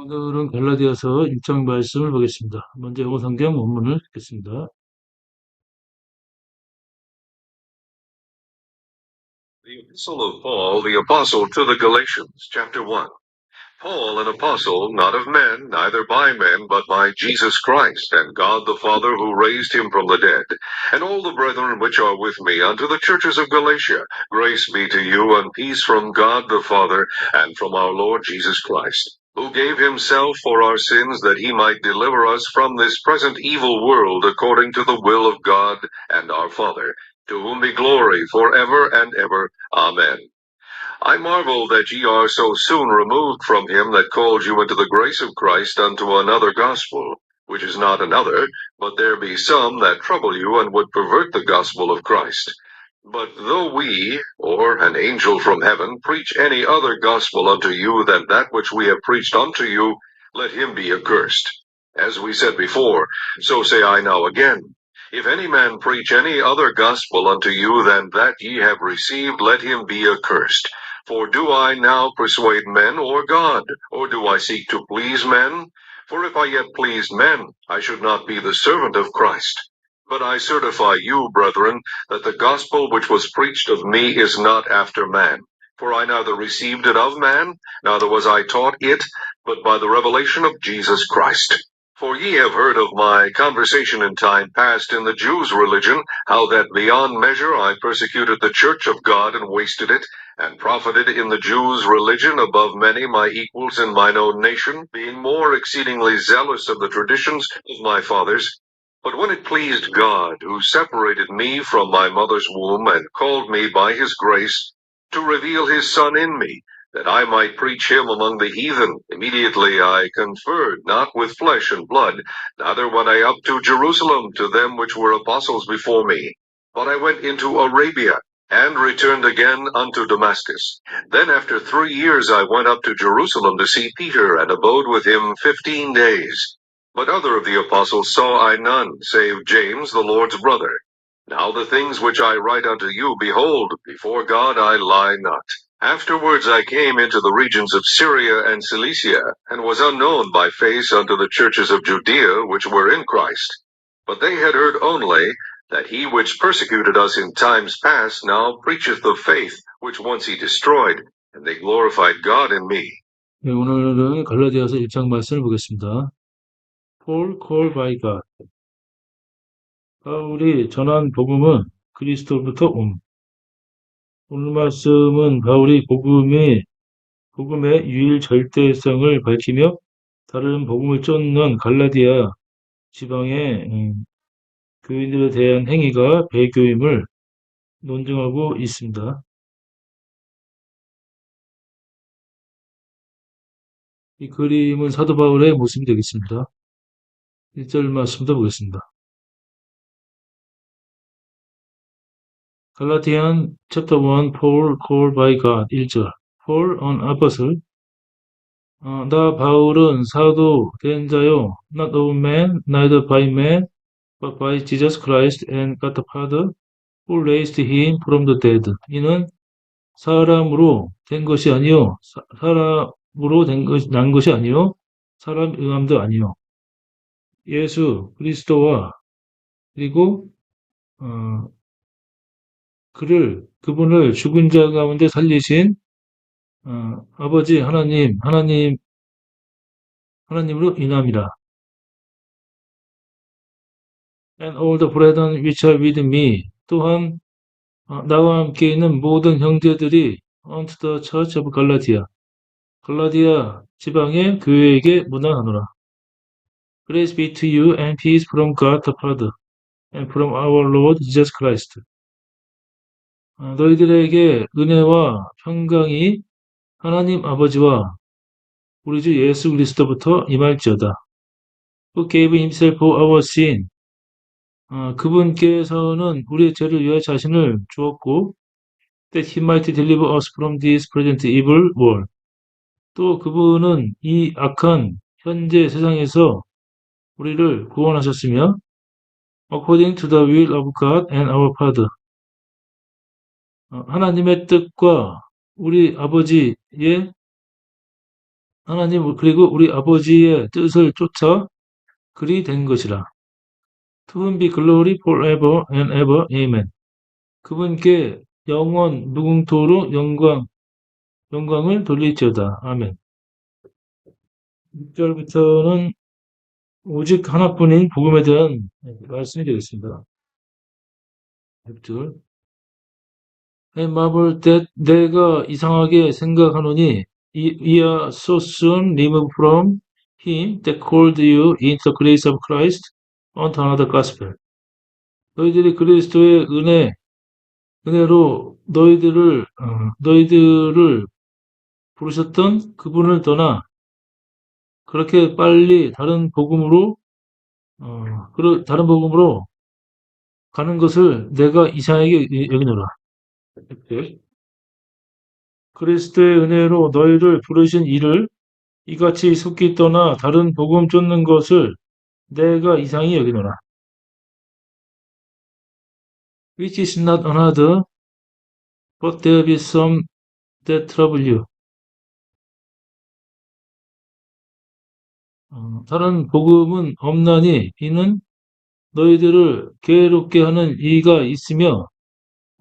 오늘은 갈라디아서 1장 말씀을 보겠습니다. 먼저 영어 성경 원문을 읽겠습니다. The Epistle of Paul, the Apostle to the Galatians, chapter 1. Paul, an apostle, not of men, neither by men, but by Jesus Christ, and God the Father who raised him from the dead, and all the brethren which are with me unto the churches of Galatia, grace be to you and peace from God the Father, and from our Lord Jesus Christ, who gave himself for our sins that he might deliver us from this present evil world according to the will of God and our Father, to whom be glory for ever and ever. Amen. I marvel that ye are so soon removed from him that called you into the grace of Christ unto another gospel, which is not another, but there be some that trouble you and would pervert the gospel of Christ. But though we, or an angel from heaven, preach any other gospel unto you than that which we have preached unto you, let him be accursed. As we said before, so say I now again. If any man preach any other gospel unto you than that ye have received, let him be accursed. For do I now persuade men or God, or do I seek to please men? For if I yet pleased men, I should not be the servant of Christ. But I certify you, brethren, that the gospel which was preached of me is not after man. For I neither received it of man, neither was I taught it, but by the revelation of Jesus Christ. For ye have heard of my conversation in time past in the Jews' religion, how that beyond measure I persecuted the church of God and wasted it, and profited in the Jews' religion above many my equals in mine own nation, being more exceedingly zealous of the traditions of my fathers. But when it pleased God, who separated me from my mother's womb, and called me by his grace, to reveal his Son in me, that I might preach him among the heathen, immediately I conferred not with flesh and blood, neither went I up to Jerusalem to them which were apostles before me, but I went into Arabia, and returned again unto Damascus. Then after 3 years I went up to Jerusalem to see Peter, and abode with him 15 days. But other of the apostles saw I none, save James the Lord's brother. Now the things which I write unto you, behold, before God I lie not. Afterwards I came into the regions of Syria and Cilicia, and was unknown by face unto the churches of Judea which were in Christ. But they had heard only that he which persecuted us in times past now preacheth the faith which once he destroyed, and they glorified God in me. 네, 오늘은 갈라디아서 1장 말씀을 보겠습니다. Paul called by God. 바울이 전한 복음은 그리스도로부터 옴. 오늘 말씀은 바울이 복음의 유일 절대성을 밝히며 다른 복음을 쫓는 갈라디아 지방의 교인들에 대한 행위가 배교임을 논증하고 있습니다. 이 그림은 사도 바울의 모습이 되겠습니다. 1절 말씀도 보겠습니다. Galatians chapter 1, Paul called by God. 1절. Paul, an apostle. 나 바울은 사도 된 자요, not of man, neither by man, but by Jesus Christ and God the Father, who raised him from the dead. 이는 사람으로 된 것이 아니요, 사람으로 난 것이 아니요, 사람 의함도 아니요. 예수 그리스도와 그리고 그분을 죽은 자 가운데 살리신 아버지 하나님으로 인함이라. And all the brethren which are with me, 또한 나와 함께 있는 모든 형제들이 unto the church of Galatia, 갈라디아 지방의 교회에게 문안하노라. Grace be to you and peace from God the Father and from our Lord Jesus Christ. 너희들에게 은혜와 평강이 하나님 아버지와 우리 주 예수 그리스도부터 임할지어다. Who gave himself for our sin. 그분께서는 우리의 죄를 위하여 자신을 주었고, that he might deliver us from this present evil world. 또 그분은 이 악한 현재 세상에서 우리를 구원하셨으며, according to the will of God and our Father. 하나님의 뜻과 우리 아버지의 하나님 그리고 우리 아버지의 뜻을 쫓아 그리 된 것이라. To whom be glory forever and ever. Amen. 그분께 영원 무궁토로 영광을 돌릴지어다. 아멘. 6절부터는 오직 하나뿐인 복음에 대한 말씀이 되겠습니다. 6절. And marvel that 내가 이상하게 생각하노니 ye are so soon removed from him that called you into the grace of Christ unto another gospel. 너희들이 그리스도의 은혜로 너희들을 부르셨던 그분을 떠나 그렇게 빨리 다른 복음으로 가는 것을 내가 이상하게 여기노라. 네. 그리스도의 은혜로 너희를 부르신 이를 이같이 속기 떠나 다른 복음 쫓는 것을 내가 이상히 여기노라. Which is not another, but there be some that trouble you. 다른 복음은 없나니 이는 너희들을 괴롭게 하는 이가 있으며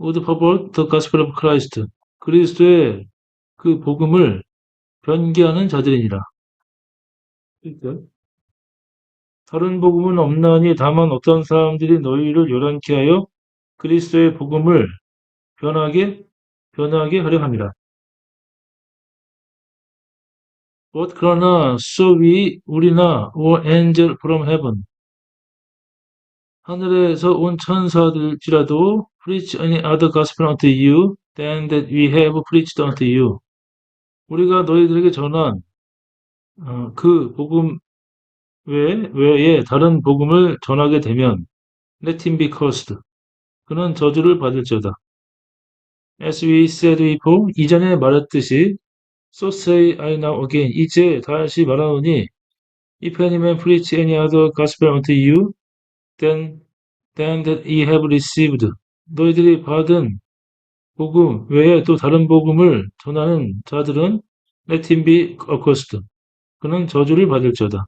would pervert the gospel of Christ. 그리스도의 그 복음을 변개하는 자들이니라. 그러니까 다른 복음은 없나니 다만 어떤 사람들이 너희를 요란케 하여 그리스도의 복음을 변하게 하려 함이라. But 그러나 우리나 or angel from heaven 하늘에서 온 천사들지라도 preach any other gospel unto you than that we have preached unto you. 우리가 너희들에게 전한 그 복음 외에 다른 복음을 전하게 되면 let him be cursed. 그는 저주를 받을지어다. As we said before, 이전에 말했듯이 so say I now again. 이제 다시 말하노니 if any man preach any other gospel unto you than that ye have received. 너희들이 받은 복음 외에 또 다른 복음을 전하는 자들은 let him be accursed. 그는 저주를 받을지어다.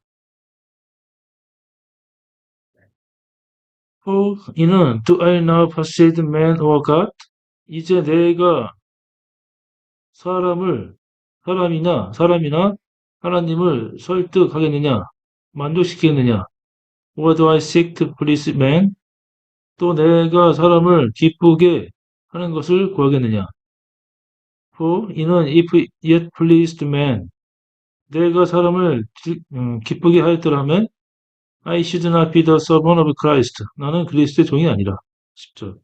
For 이는 do I now persuade man or God? 이제 내가 사람이나 하나님을 설득하겠느냐, 만족시키겠느냐? Or do I seek to please man? 또 내가 사람을 기쁘게 하는 것을 구하겠느냐? For 이는 if yet pleased man, 내가 사람을 기쁘게 하였더라면 I should not be the servant of Christ. 나는 그리스도의 종이 아니라. 10절.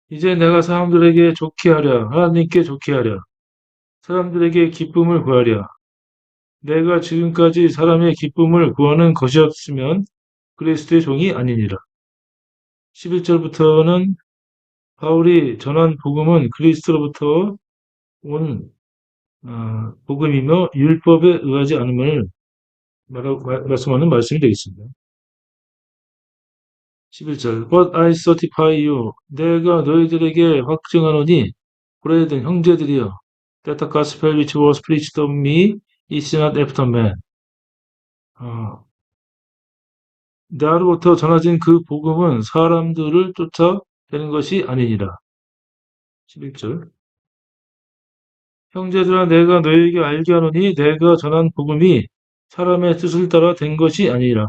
이제 내가 사람들에게 좋게 하랴, 하나님께 좋게 하랴, 사람들에게 기쁨을 구하랴. 내가 지금까지 사람의 기쁨을 구하는 것이었으면 그리스도의 종이 아니니라. 11절부터는 바울이 전한 복음은 그리스도로부터 온 복음이며 율법에 의하지 않음을 말씀하는 말씀이 되겠습니다. 11절 But I certify you 내가 너희들에게 확증하노니 브레든 형제들이여 that the gospel which was preached of me is not after man. 나로부터 전해진 그 복음은 사람들을 쫓아내는 것이 아니니라. 11절 형제들아 내가 너희에게 알게 하노니 내가 전한 복음이 사람의 뜻을 따라 된 것이 아니라.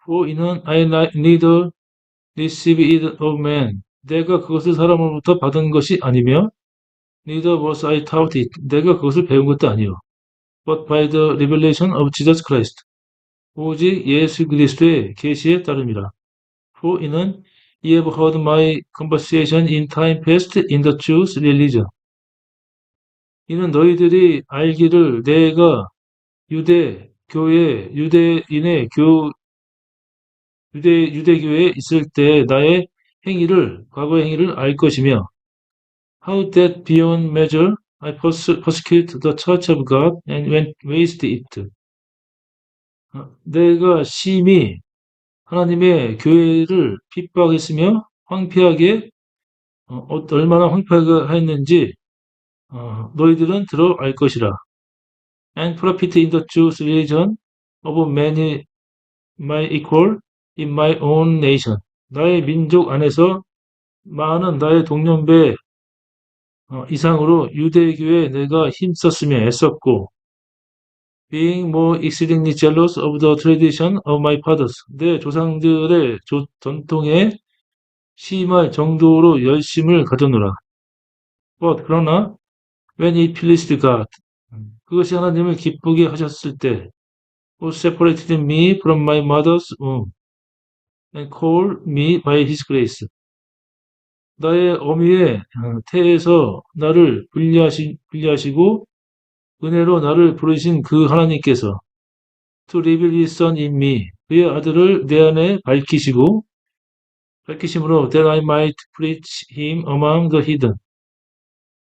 For 이는 I neither receive it of man. 내가 그것을 사람으로부터 받은 것이 아니며 neither was I taught it. 내가 그것을 배운 것도 아니요. But by the revelation of Jesus Christ. 오직 예수 그리스도의 계시에 따름이라. For 이는 ye have heard my conversation in time past in the Jews' religion. 이는 너희들이 알기를 내가 유대교에 있을 때 나의 과거의 행위를 알 것이며 how that beyond measure I persecute the church of God and waste it. 내가 심히 하나님의 교회를 핍박했으며 황폐하게 얼마나 황폐하였는지 너희들은 들어 알 것이라. And profit in the Jews' religion of many my equal in my own nation. 나의 민족 안에서 많은 나의 동년배 이상으로 유대교에 내가 힘썼으며 애썼고, being more exceedingly jealous of the tradition of my fathers. 내 조상들의 전통에 심할 정도로 열심을 가졌노라. 그러나 when it pleased God, 그것이 하나님을 기쁘게 하셨을 때, who separated me from my mother's womb and called me by his grace. 나의 어미의 태에서 나를 분리하시고 은혜로 나를 부르신 그 하나님께서 to reveal his son in me, 그의 아들을 내 안에 밝히심으로 that I might preach him among the heathen.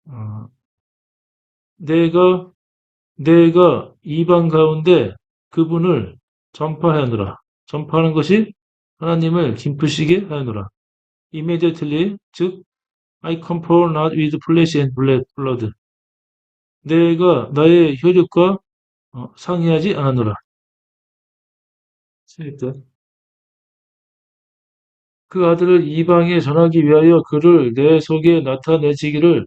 어, 내가 이방 가운데 그분을 전파하노라. 전파하는 것이 하나님을 기쁘시게 하노라. Immediately, 즉 I compare not with flesh and blood. 내가 나의 혈육과 상의하지 않았노라. 그 아들을 이방에 전하기 위하여 그를 내 속에 나타내시기를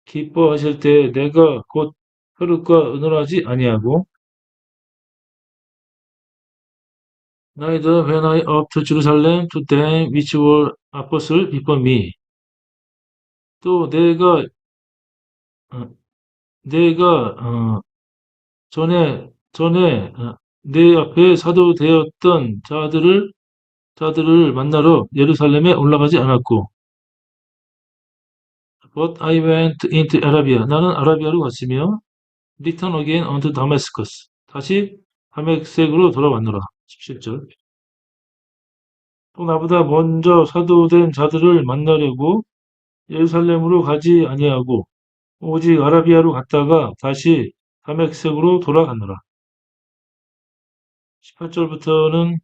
기뻐하실 때 내가 곧 혈육과 의논하지 아니하고 neither when I up to Jerusalem to them which were apostles before me. 또 어, 내가 전에 내 앞에 사도 되었던 자들을 만나러 예루살렘에 올라가지 않았고, but I went into Arabia. 나는 아라비아로 갔으며, return again unto Damascus. 다시 다메섹으로 돌아왔노라. 17절. 또 나보다 먼저 사도된 자들을 만나려고 예루살렘으로 가지 아니하고 오직 아라비아로 갔다가 다시 다메섹으로 돌아갔노라. 18절부터는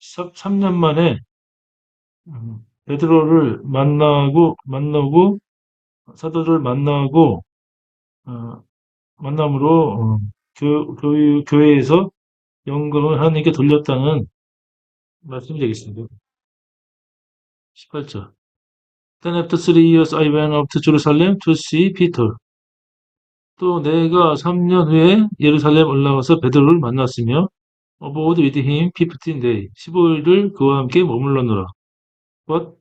3년 만에 베드로를 만나고 사도를 만남으로 교회에서 영광을 하나님께 돌렸다는 말씀이 되겠습니다. 18절. Then after 3 years I went up to Jerusalem to see Peter. 또 내가 3년 후에 예루살렘 올라가서 베드로를 만났으며 abode with him 15 days. 15일을 그와 함께 머물렀노라. But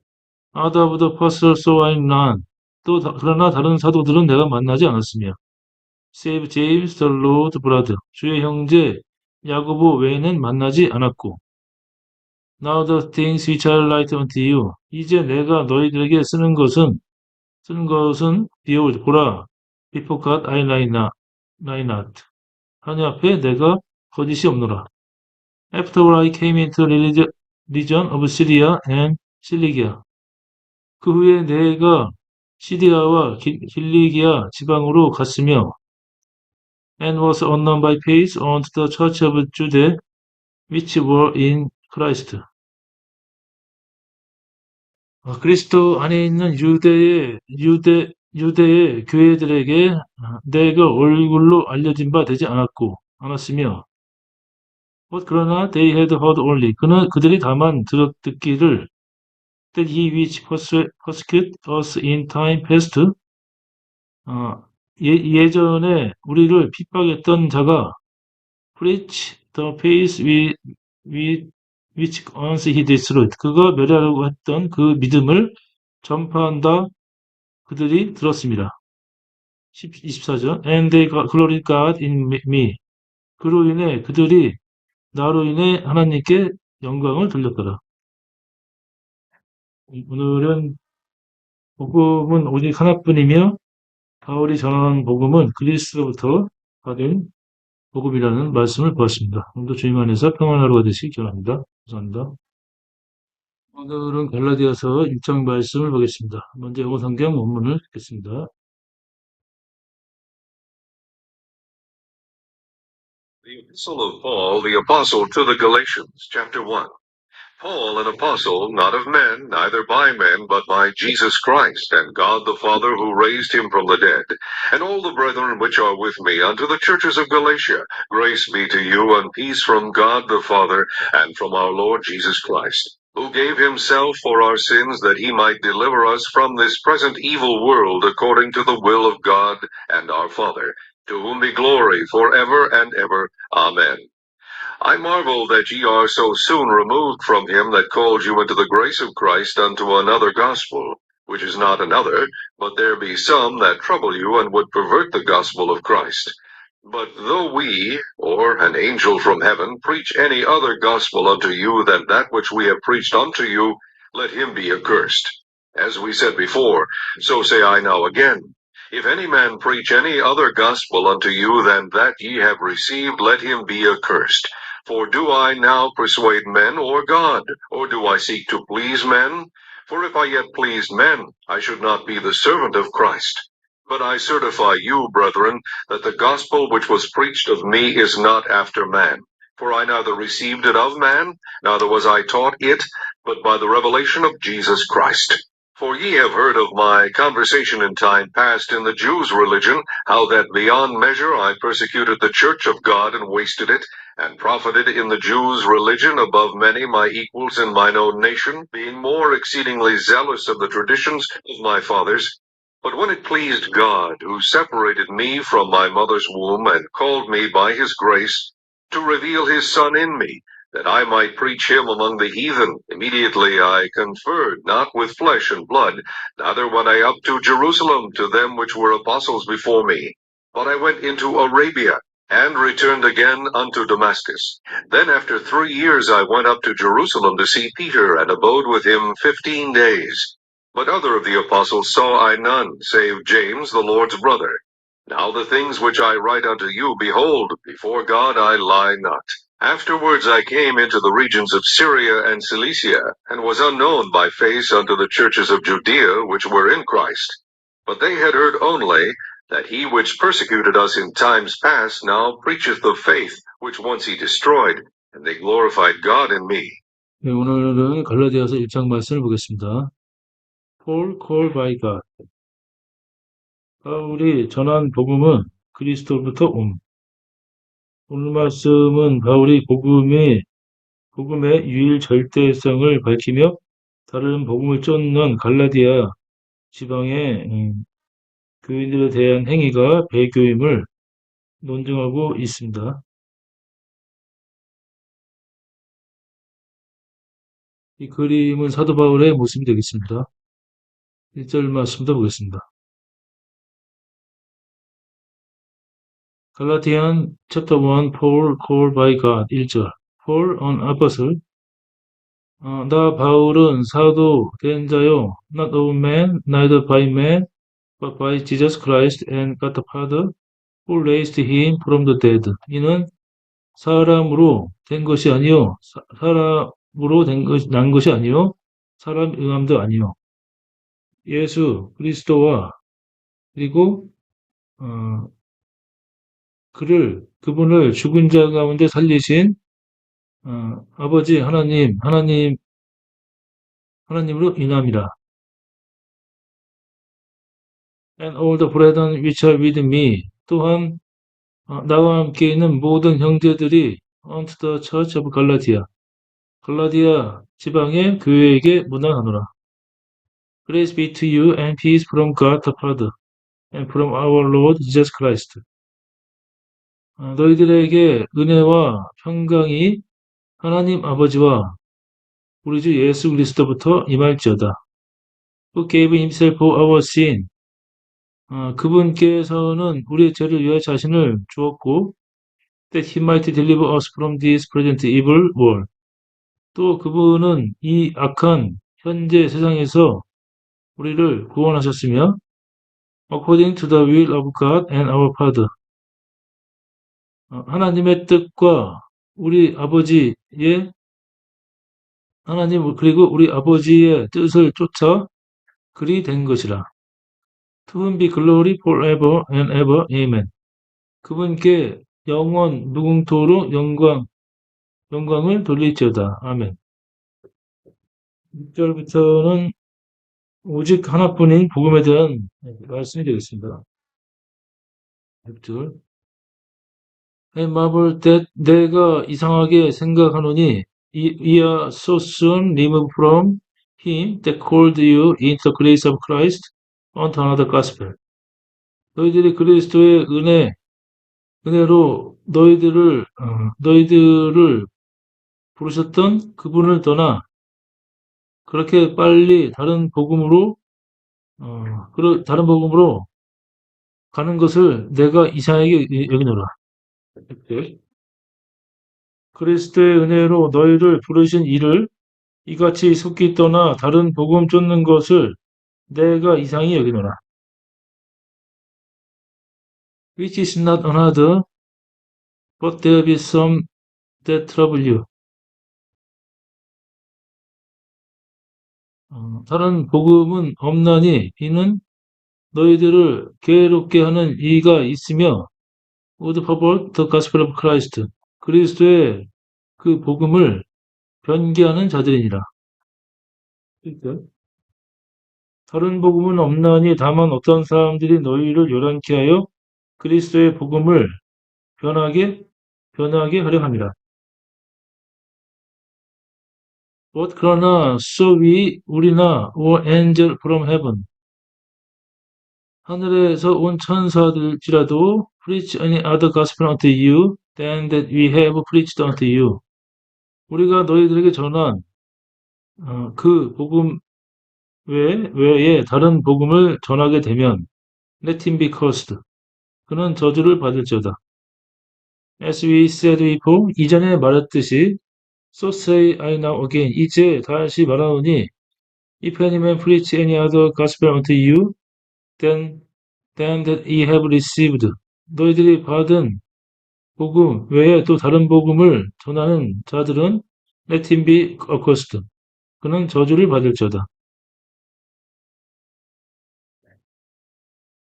out of the apostles saw I none. 그러나 다른 사도들은 내가 만나지 않았으며 save James the Lord brother. 주의 형제 야고보 외에는 만나지 않았고 Now the things which I write unto you. 이제 내가 너희들에게 쓰는 것은 behold, 보라, before God I lie not. 하나님 앞에 내가 거짓이 없노라. After I came into region of Syria and Cilicia. 그 후에 내가 시리아와 길리기아 지방으로 갔으며 and was unknown by faith unto the church of Judah which were in Christ. 그리스도 안에 있는 유대의 교회들에게 내가 얼굴로 알려진 바 되지 않았으며, 그러나 they had heard only. 그들이 다만 듣기를 that he which persecuted us in time past, 예전에 우리를 핍박했던 자가 preach the faith which once he destroyed. 그가 멸하려고 했던 그 믿음을 전파한다. 그들이 들었습니다. 24절. And they glorified God in me. 그로 인해 그들이 나로 인해 하나님께 영광을 돌렸더라. 오늘은 복음은 오직 하나뿐이며 바울이 전하는 복음은 그리스도로부터 받은 복음이라는 말씀을 보았습니다. 오늘도 주님 안에서 평안한 하루가 되시기 기원합니다. 감사합니다. 오늘은 갈라디아서 6장 말씀을 보겠습니다. 먼저 영어 성경 원문을 읽겠습니다. The Epistle of Paul, the Apostle to the Galatians, chapter 1. Paul, an apostle, not of men, neither by men, but by Jesus Christ, and God the Father who raised him from the dead, and all the brethren which are with me unto the churches of Galatia, grace be to you and peace from God the Father and from our Lord Jesus Christ, who gave himself for our sins that he might deliver us from this present evil world according to the will of God and our Father, to whom be glory for ever and ever. Amen. I marvel that ye are so soon removed from him that called you into the grace of Christ unto another gospel, which is not another, but there be some that trouble you and would pervert the gospel of Christ. But though we, or an angel from heaven, preach any other gospel unto you than that which we have preached unto you, let him be accursed. As we said before, so say I now again. If any man preach any other gospel unto you than that ye have received, let him be accursed. For do I now persuade men or God, or do I seek to please men? For if I yet pleased men, I should not be the servant of Christ. But I certify you, brethren, that the gospel which was preached of me is not after man. For I neither received it of man, neither was I taught it, but by the revelation of Jesus Christ. For ye have heard of my conversation in time past in the Jews' religion, how that beyond measure I persecuted the church of God and wasted it, and profited in the Jews' religion above many my equals in mine own nation, being more exceedingly zealous of the traditions of my fathers. But when it pleased God, who separated me from my mother's womb, and called me by his grace, to reveal his Son in me, that I might preach him among the heathen, immediately I conferred not with flesh and blood, neither went I up to Jerusalem to them which were apostles before me, but I went into Arabia, and returned again unto Damascus. Then after 3 years I went up to Jerusalem to see Peter, and abode with him 15 days. But other of the apostles saw I none, save James the Lord's brother. Now the things which I write unto you, behold, before God I lie not. Afterwards I came into the regions of Syria and Cilicia, and was unknown by face unto the churches of Judea which were in Christ. But they had heard only that he which persecuted us in times past now preacheth the faith which once he destroyed, and they glorified God in me. 네, 오늘은 갈라디아서 1장 말씀을 보겠습니다. Paul called by God. 바울이 전한 복음은 그리스도로부터 옴. 오늘 말씀은 바울이 복음의 유일 절대성을 밝히며 다른 복음을 쫓는 갈라디아 지방의 교인들에 대한 행위가 배교임을 논증하고 있습니다. 이 그림은 사도 바울의 모습이 되겠습니다. 1절 말씀도 보겠습니다. Galatians chapter 1, Paul called by God. 1절. Paul, an apostle. 나 바울은 사도 된 자요, not of man, neither by man, but by Jesus Christ and God the Father, who raised him from the dead. 이는 사람으로 된 것이 아니요, 사람으로 난 것이 아니요, 사람 응함도 아니요. 예수 그리스도와 그리고 그분을 죽은 자 가운데 살리신 아버지 하나님으로 인함이라. And all the brethren which are with me, 또한 나와 함께 있는 모든 형제들이 unto the church of Galatia, 갈라디아 지방의 교회에게 문안하노라. Grace be to you and peace from God the Father and from our Lord Jesus Christ. 너희들에게 은혜와 평강이 하나님 아버지와 우리 주 예수 그리스도부터 임할지어다. Who gave himself for our sin. 그분께서는 우리의 죄를 위하여 자신을 주었고, that he might deliver us from this present evil world. 또 그분은 이 악한 현재 세상에서 우리를 구원하셨으며, according to the will of God and our Father. 하나님의 뜻과 우리 아버지의 그리고 우리 아버지의 뜻을 쫓아 그리 된 것이라. To whom be glory forever and ever. Amen. 그분께 영원 무궁토로 영광을 돌릴지어다. 아멘. 6절부터는 오직 하나뿐인 복음에 대한 말씀이 되겠습니다. 6절. I marvel that 내가 이상하게 생각하노니 ye are so soon removed from him that called you into the grace of Christ unto another gospel. 너희들이 그리스도의 은혜로 너희들을 부르셨던 그분을 떠나 그렇게 빨리 다른 복음으로 가는 것을 내가 이상하게 여기노라. 네. 그리스도의 은혜로 너희를 부르신 이를 이같이 속기 떠나 다른 복음 쫓는 것을 내가 이상히 여기노라. Which is not another, but there be some that trouble you. 다른 복음은 없나니 이는 너희들을 괴롭게 하는 이가 있으며 would pervert the gospel of Christ. 그리스도의 그 복음을 변개하는 자들이니라. 그러니까 다른 복음은 없나니 다만 어떤 사람들이 너희를 요란케 하여 그리스도의 복음을 변하게 하려 함이라. But 그러나 우리나 or angel from heaven 하늘에서 온 천사들지라도 preach any other gospel unto you than that we have preached unto you. 우리가 너희들에게 전한 그 복음 외에 다른 복음을 전하게 되면 let him be cursed. 그는 저주를 받을지어다. As we said before, 이전에 말했듯이 so say I now again. 이제 다시 말하노니 if any man preach any other gospel unto you than that ye have received. 너희들이 받은 복음 외에 또 다른 복음을 전하는 자들은 let him be accursed. 그는 저주를 받을지어다.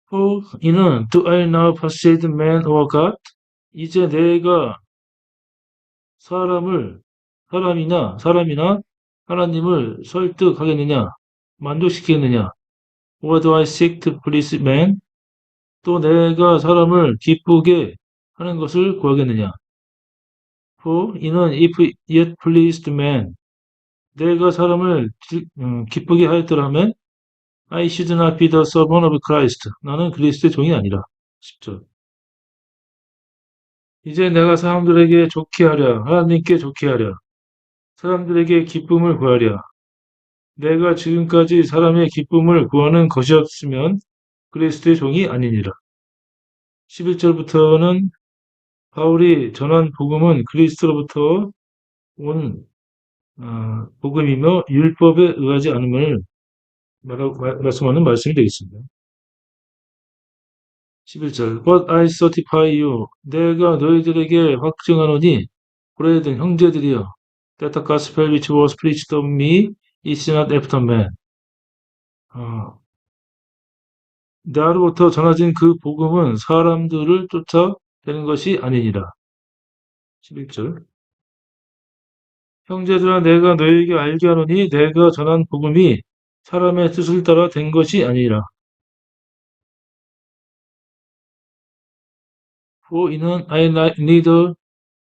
For 이는 do I now persuade man or God? 이제 내가 사람이나 하나님을 설득하겠느냐, 만족시키겠느냐? Or do I seek to please man? 또 내가 사람을 기쁘게 하는 것을 구하겠느냐? For 이는 if yet pleased man, 내가 사람을 기쁘게 하였더라면 I should not be the servant of Christ. 나는 그리스도의 종이 아니라. 10절. 이제 내가 사람들에게 좋게 하랴, 하나님께 좋게 하랴, 사람들에게 기쁨을 구하랴. 내가 지금까지 사람의 기쁨을 구하는 것이었으면 그리스도의 종이 아니니라. 11절부터는 바울이 전한 복음은 그리스도로부터 온 복음이며 율법에 의하지 않음을 말씀하는 말씀이 되겠습니다. 11절 But I certify you 내가 너희들에게 확증하노니 브레든 형제들이여 that the gospel which was preached of me is not after man. 나로부터 전해진 그 복음은 사람들을 쫓아내는 것이 아니니라. 11절 형제들아 내가 너희에게 알게 하노니 내가 전한 복음이 사람의 뜻을 따라 된 것이 아니라. For 이는 I neither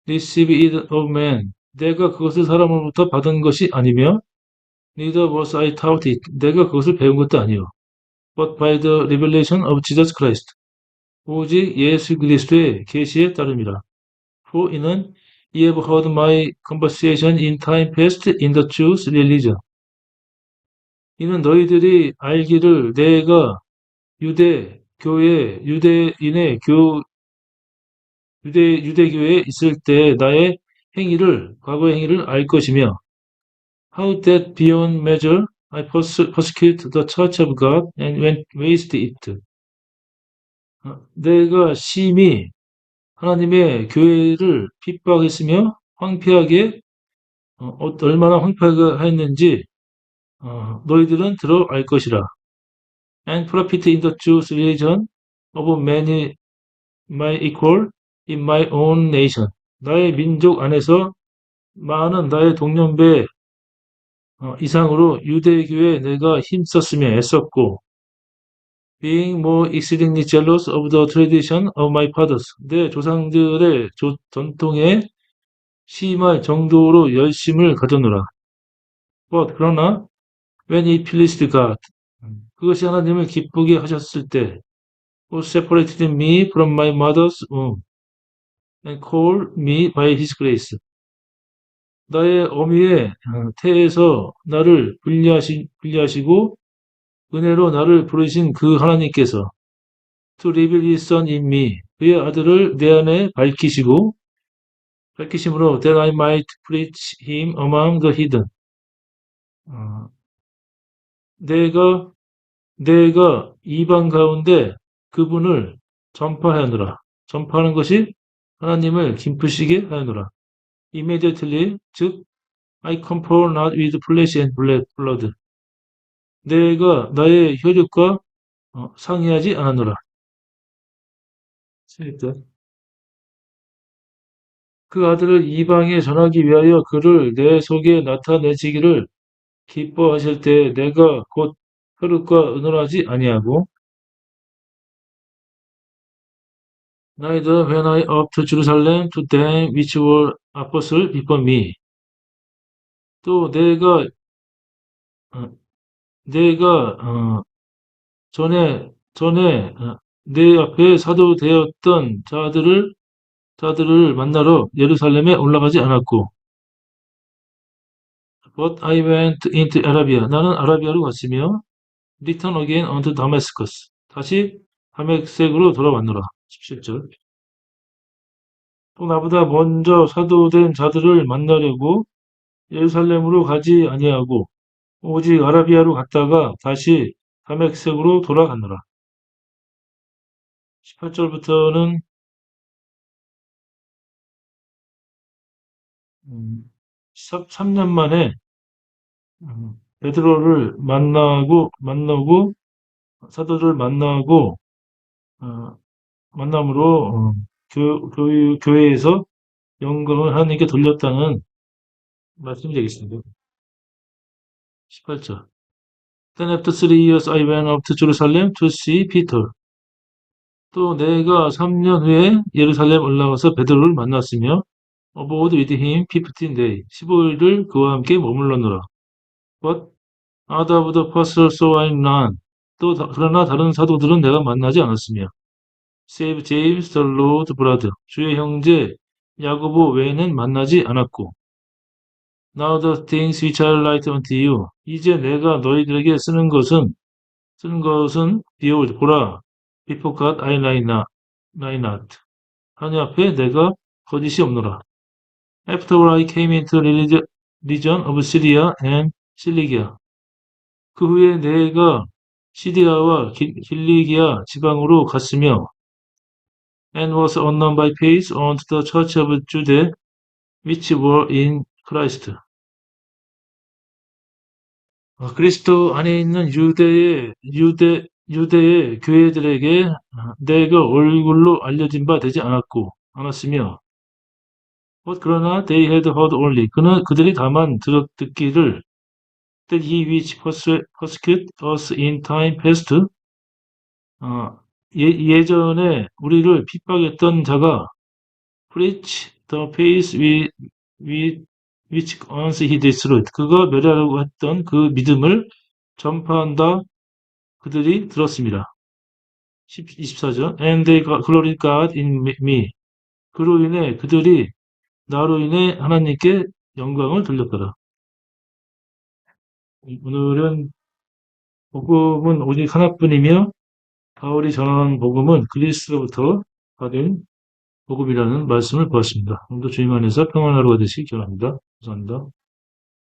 receive it of man. 내가 그것을 사람으로부터 받은 것이 아니며 neither was I taught it. 내가 그것을 배운 것도 아니요. But by the revelation of Jesus Christ. 오직 예수 그리스도의 계시에 따름이라. For 이는 ye have heard my conversation in time past in the Jews' religion. 이는 너희들이 알기를 내가 유대교에 있을 때 나의 과거의 행위를 알 것이며 how that beyond measure I persecute the church of God and waste it. 내가 심히 하나님의 교회를 핍박했으며 얼마나 황폐하게 했는지 너희들은 들어 알 것이라. And profit in the Jews' religion of many my equal in my own nation. 나의 민족 안에서 많은 나의 동년배 이상으로 유대교에 내가 힘썼으며 애썼고, being more exceedingly jealous of the tradition of my fathers. 내 조상들의 전통에 심할 정도로 열심을 가졌노라. 그러나, when it pleased God, 그것이 하나님을 기쁘게 하셨을 때, who separated me from my mother's womb, and called me by his grace. 나의 어미의 태에서 나를 분리하시고 은혜로 나를 부르신 그 하나님께서 to reveal his son in me, 그의 아들을 내 안에 밝히심으로 that I might preach him among the heathen. 어, 내가 이방 가운데 그분을 전파하노라. 전파하는 것이 하나님을 기쁘시게 하노라. Immediately, 즉 I compare not with flesh and blood. 내가 나의 혈육과 상의하지 않았노라. 그 아들을 이방에 전하기 위하여 그를 내 속에 나타내시기를 기뻐하실 때 내가 곧 혈육과 의논하지 아니하고 neither when I up to Jerusalem to them which were apostles before me. 또 어, 전에 내 앞에 사도 되었던 자들을 만나러 예루살렘에 올라가지 않았고 but I went into Arabia. 나는 아라비아로 갔으며 return again unto Damascus. 다시 다메섹으로 돌아왔노라. 17절. 또 나보다 먼저 사도된 자들을 만나려고 예루살렘으로 가지 아니하고 오직 아라비아로 갔다가 다시 다메섹으로 돌아갔노라. 18절부터는 3년 만에 베드로를 만나고 사도를 만남으로 교회에서 영광을 하나님께 돌렸다는 말씀이 되겠습니다. 18절. Then after 3 years I went up to Jerusalem to see Peter. 또 내가 3년 후에 예루살렘 올라가서 베드로를 만났으며 abode with him 15 days. 15일을 그와 함께 머물렀노라. But out of the apostles saw I none. 그러나 다른 사도들은 내가 만나지 않았으며 save James the Lord brother. 주의 형제 야고보 외에는 만나지 않았고 Now the things which I write unto you. 이제 내가 너희들에게 쓰는 것은 behold, 보라, before God I lie not. 하나님 앞에 내가 거짓이 없노라. Afterward I came into region of Syria and Cilicia. 그 후에 내가 시리아와 길리기아 지방으로 갔으며 and was unknown by faith unto the church of Judah which were in Christ. 그리스도 안에 있는 유대의 교회들에게 내가 얼굴로 알려진 바 되지 않았으며 그러나 they had heard only 그들이 다만 듣기를 that he which persecuted us in time past 예전에 우리를 핍박했던 자가 preach the faith which once he destroyed. 그가 멸하려고 했던 그 믿음을 전파한다. 그들이 들었습니다. 24절. And they glorified God in me. 그로 인해 그들이 나로 인해 하나님께 영광을 돌렸더라. 오늘은 복음은 오직 하나뿐이며 바울이 전하는 복음은 그리스도로부터 받은 복음이라는 말씀을 보았습니다. 오늘도 주님 안에서 평안하루 되시기 바랍니다. 감사합니다.